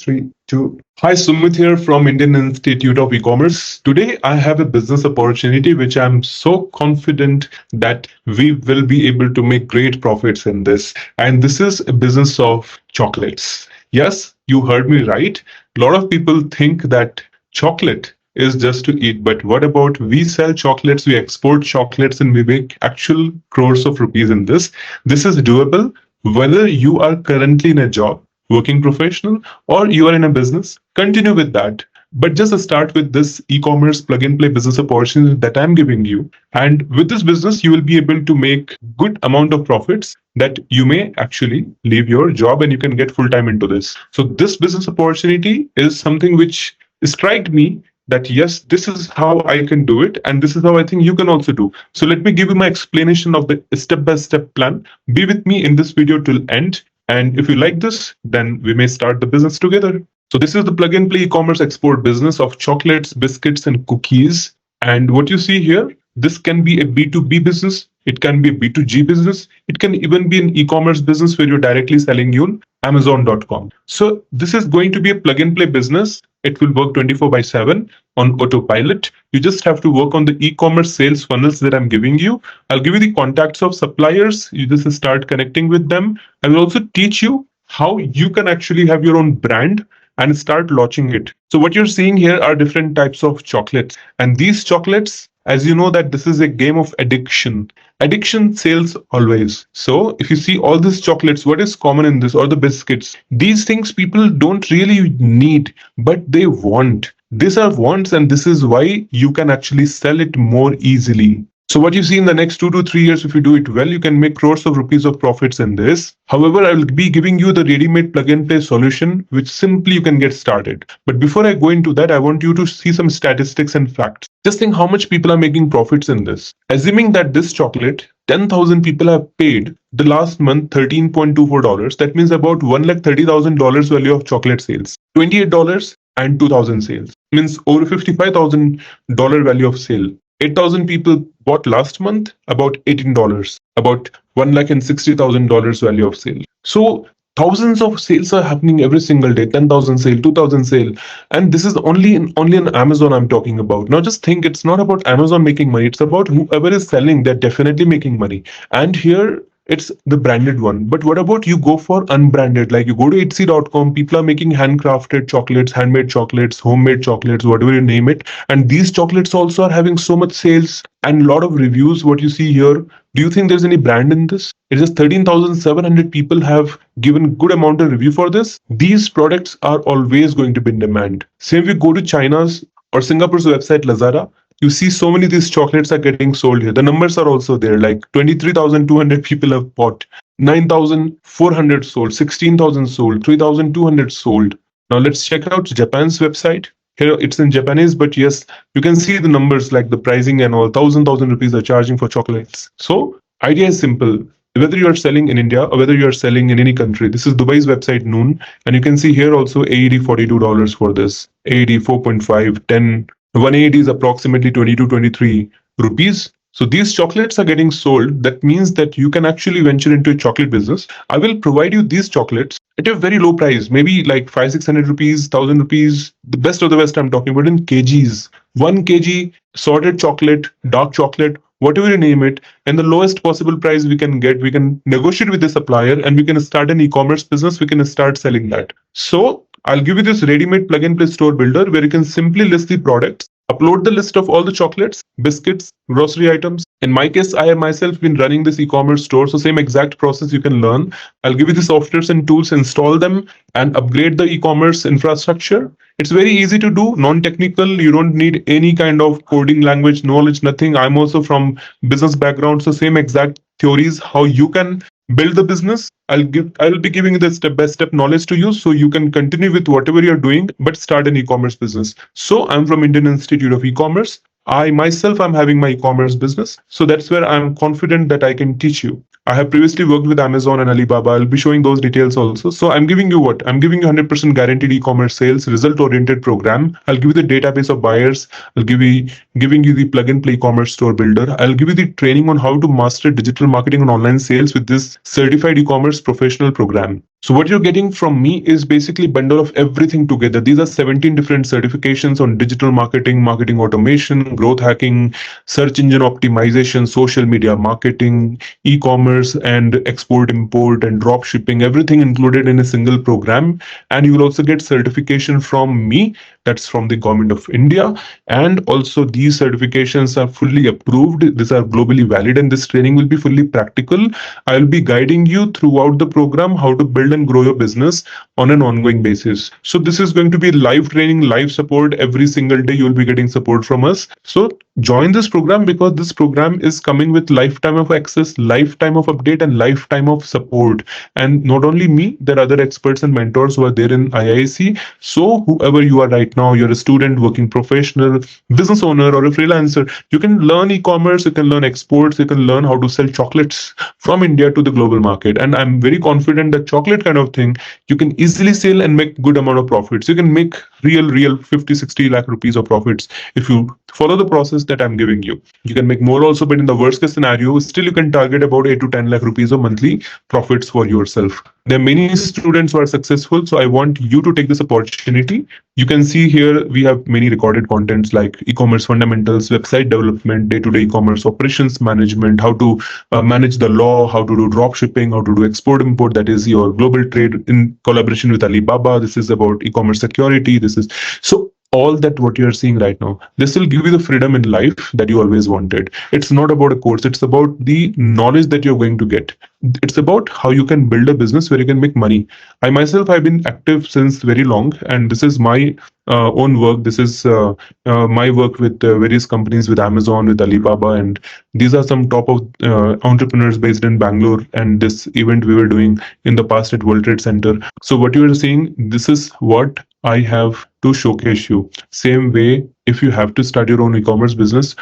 Three, two. Hi, Sumit here from Indian Institute of E-commerce. Today, I have a business opportunity which I'm so confident that we will be able to make great profits in this. And this is a business of chocolates. Yes, you heard me right. A lot of people think that chocolate is just to eat. But what about we sell chocolates, we export chocolates, and we make actual crores of rupees in this. This is doable whether you are currently in a job, working professional, or you are in a business. Continue with that. But just start with this e-commerce plug and play business opportunity that I'm giving you. And with this business, you will be able to make good amount of profits that you may actually leave your job and you can get full time into this. So this business opportunity is something which struck me that yes, this is how I can do it, and this is how I think you can also do. So let me give you my explanation of the step-by-step plan. Be with me in this video till end, and if you like this, then we may start the business together. So this is the plug and play e-commerce export business of chocolates, biscuits, and cookies. And what you see here, this can be a B2B business. It can be a B2G business. It can even be an e-commerce business where you're directly selling on Amazon.com. So this is going to be a plug and play business. It will work 24/7 on autopilot. You just have to work on the e-commerce sales funnels that I'm giving you. I'll give you the contacts of suppliers. You just start connecting with them. I will also teach you how you can actually have your own brand and start launching it. So what you're seeing here are different types of chocolates. And these chocolates, as you know, that this is a game of addiction. Addiction sells always. So if you see all these chocolates, what is common in this, or the biscuits? These things people don't really need, but they want. These are wants, and this is why you can actually sell it more easily. So what you see in the next 2 to 3 years, if you do it well, you can make crores of rupees of profits in this. However, I will be giving you the ready-made plug and play solution, which simply you can get started. But before I go into that, I want you to see some statistics and facts. Just think how much people are making profits in this. Assuming that this chocolate, 10,000 people have paid the last month $13.24. That means about $130,000 value of chocolate sales. $28 and 2,000 sales. Means over $55,000 value of sale. 8,000 people bought last month, about $18, about $160,000 value of sale. So thousands of sales are happening every single day, 10,000 sale, 2,000 sale. And this is only in Amazon I'm talking about. Now just think, it's not about Amazon making money. It's about whoever is selling, they're definitely making money. And here, it's the branded one. But what about you go for unbranded? Like you go to Etsy.com, people are making handcrafted chocolates, handmade chocolates, homemade chocolates, whatever you name it. And these chocolates also are having so much sales and a lot of reviews, what you see here. Do you think there's any brand in this? It is 13,700 people have given good amount of review for this. These products are always going to be in demand. Same if you go to China's or Singapore's website, Lazada, you see so many of these chocolates are getting sold here. The numbers are also there, like 23,200 people have bought, 9,400 sold, 16,000 sold, 3,200 sold. Now let's check out Japan's website. Here it's in Japanese, but yes, you can see the numbers like the pricing and all, 1,000 rupees are charging for chocolates. So idea is simple. Whether you are selling in India or whether you are selling in any country, this is Dubai's website Noon. And you can see here also AED $42 for this, AED 4.5, 10, 180 is approximately 22, 23 rupees. So these chocolates are getting sold. That means that you can actually venture into a chocolate business. I will provide you these chocolates at a very low price, maybe like 500-600 rupees, 1,000 rupees. The best of the best I'm talking about in kgs. 1 kg sorted chocolate, dark chocolate, whatever you name it, and the lowest possible price we can get, we can negotiate with the supplier and we can start an e-commerce business. We can start selling that. So I'll give you this ready-made plug and play store builder where you can simply list the products, upload the list of all the chocolates, biscuits, grocery items. In my case, I have myself been running this e-commerce store, so same exact process you can learn. I'll give you the softwares and tools, install them and upgrade the e-commerce infrastructure. It's very easy to do, non-technical. You don't need any kind of coding language, knowledge, nothing. I'm also from business background, so same exact theories, how you can build the business. I'll be giving you the step-by-step knowledge to you so you can continue with whatever you're doing, but start an e-commerce business. So I'm from Indian Institute of E-commerce. I myself am having my e-commerce business. So that's where I'm confident that I can teach you. I have previously worked with Amazon and Alibaba. I'll be showing those details also. So I'm giving you what? I'm giving you 100% guaranteed e-commerce sales, result-oriented program. I'll give you the database of buyers. I'll giving you the plug-and-play e-commerce store builder. I'll give you the training on how to master digital marketing and online sales with this certified e-commerce professional program. So what you're getting from me is basically bundle of everything together. These are 17 different certifications on digital marketing, marketing automation, growth hacking, search engine optimization, social media marketing, e-commerce and export import and drop shipping, everything included in a single program. And you will also get certification from me, that's from the government of India. And also these certifications are fully approved. These are globally valid and this training will be fully practical. I'll be guiding you throughout the program how to build and grow your business on an ongoing basis. So this is going to be live training, live support. Every single day you'll be getting support from us. So join this program because this program is coming with lifetime of access, lifetime of update and lifetime of support. And not only me, there are other experts and mentors who are there in IIC. So whoever you are right now, you're a student, working professional, business owner or a freelancer, you can learn e-commerce, you can learn exports, you can learn how to sell chocolates from India to the global market. And I'm very confident that chocolate kind of thing, you can easily sell and make good amount of profits. You can make real 50, 60 lakh rupees of profits if you follow the process that I'm giving you. You can make more also, but in the worst case scenario, still you can target about 8 to 10 lakh rupees of monthly profits for yourself. There are many students who are successful, so I want you to take this opportunity. You can see here we have many recorded contents like e-commerce fundamentals, website development, day-to-day e-commerce operations management, how to manage the law, how to do drop shipping, how to do export import, that is your global trade in collaboration with Alibaba. This is about e-commerce security. This is so all that what you're seeing right now. This will give you the freedom in life that you always wanted. It's not about a course, it's about the knowledge that you're going to get. It's about how you can build a business where you can make money. I myself have been active since very long, and this is my own work. This is my work with various companies, with Amazon, with Alibaba, and these are some top of entrepreneurs based in Bangalore. And this event we were doing in the past at World Trade Center. So what you are seeing, this is what I have to showcase you. Same way, if you have to start your own e-commerce business,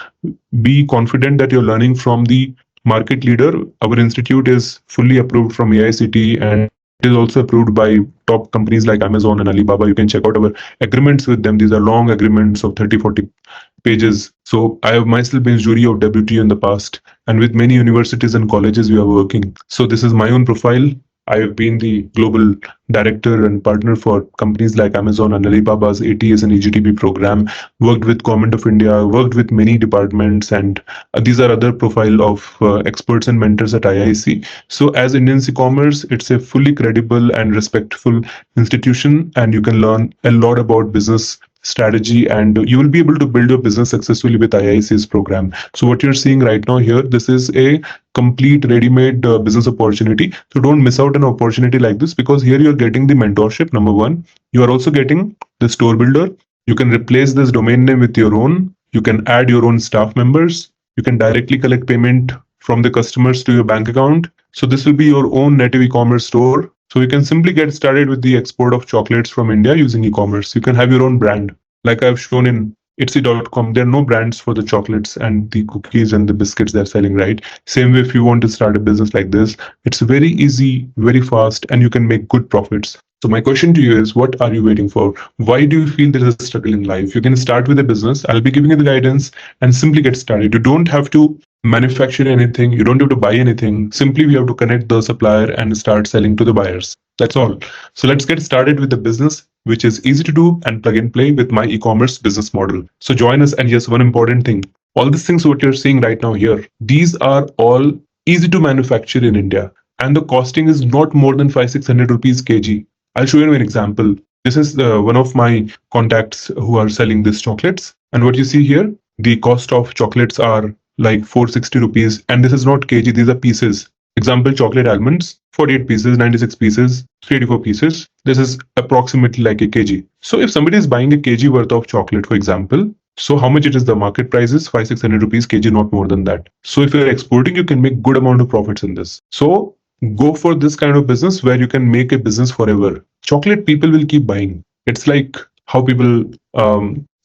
be confident that you're learning from the market leader. Our institute is fully approved from AICTE and it is also approved by top companies like Amazon and Alibaba. You can check out our agreements with them. These are long agreements of 30, 40 pages. So I have myself been jury of WTO in the past, and with many universities and colleges we are working. So this is my own profile. I have been the global director and partner for companies like Amazon and Alibaba's ATS and EGTB program, worked with Government of India, worked with many departments, and these are other profile of experts and mentors at IIC. So as Indian e-commerce, it's a fully credible and respectful institution, and you can learn a lot about business strategy, and you will be able to build your business successfully with IIC's program. So what you're seeing right now here, this is a complete ready-made business opportunity. So don't miss out an opportunity like this, because here you're getting the mentorship, number one. You are also getting the store builder. You can replace this domain name with your own. You can add your own staff members. You can directly collect payment from the customers to your bank account. So this will be your own native e-commerce store. So you can simply get started with the export of chocolates from India using e-commerce. You can have your own brand. Like I've shown in Etsy.com, there are no brands for the chocolates and the cookies and the biscuits they're selling, right? Same way, if you want to start a business like this, it's very easy, very fast, and you can make good profits. So my question to you is, what are you waiting for? Why do you feel there is a struggle in life? You can start with a business. I'll be giving you the guidance and simply get started. You don't have to manufacture anything. You don't have to buy anything. Simply, we have to connect the supplier and start selling to the buyers. That's all. So let's get started with the business, which is easy to do and plug and play with my e-commerce business model. So join us. And yes, one important thing, all these things what you're seeing right now here, these are all easy to manufacture in India. And the costing is not more than 500-600 rupees kg. I'll show you an example. This is one of my contacts who are selling these chocolates. And what you see here, the cost of chocolates are like 460 rupees. And this is not kg, these are pieces. Example, chocolate almonds, 48 pieces, 96 pieces, 384 pieces. This is approximately like a kg. So if somebody is buying a kg worth of chocolate, for example, so how much it is, the market price is 500-600 rupees kg, not more than that. So if you're exporting, you can make good amount of profits in this. So go for this kind of business where you can make a business forever. Chocolate people will keep buying. It's like how people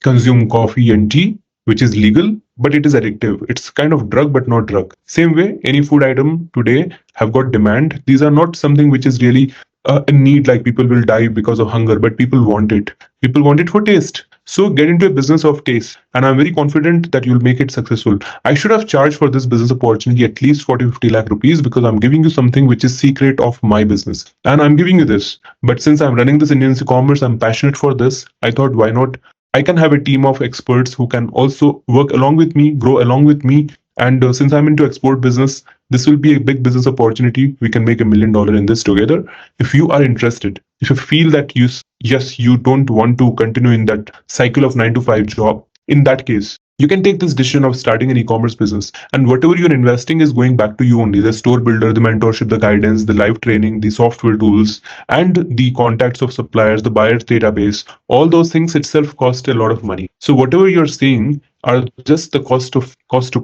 consume coffee and tea, which is legal, but it is addictive. It's kind of drug, but not drug. Same way, any food item today have got demand. These are not something which is really a need, like people will die because of hunger, but people want it. People want it for taste. So get into a business of taste, and I'm very confident that you'll make it successful. I should have charged for this business opportunity at least 40-50 lakh rupees, because I'm giving you something which is secret of my business, and I'm giving you this. But since I'm running this Indian e-commerce, I'm passionate for this. I thought, why not? I can have a team of experts who can also work along with me, grow along with me. And since I'm into export business, this will be a big business opportunity. We can make $1 million in this together. If you are interested, if you feel that yes, you don't want to continue in that cycle of 9 to 5 job, in that case, you can take this decision of starting an e-commerce business, and whatever you're investing is going back to you only: the store builder, the mentorship, the guidance, the live training, the software tools, and the contacts of suppliers, the buyers database. All those things itself cost a lot of money. So whatever you're seeing are just the cost to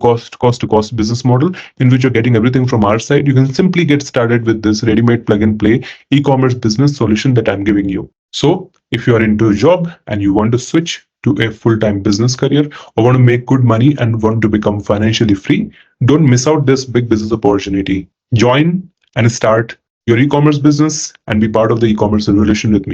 cost business model, in which you're getting everything from our side. You can simply get started with this ready-made plug and play e-commerce business solution that I'm giving you. So if you are into a job and you want to switch to a full-time business career, or want to make good money and want to become financially free, don't miss out this big business opportunity. Join and start your e-commerce business and be part of the e-commerce revolution with me.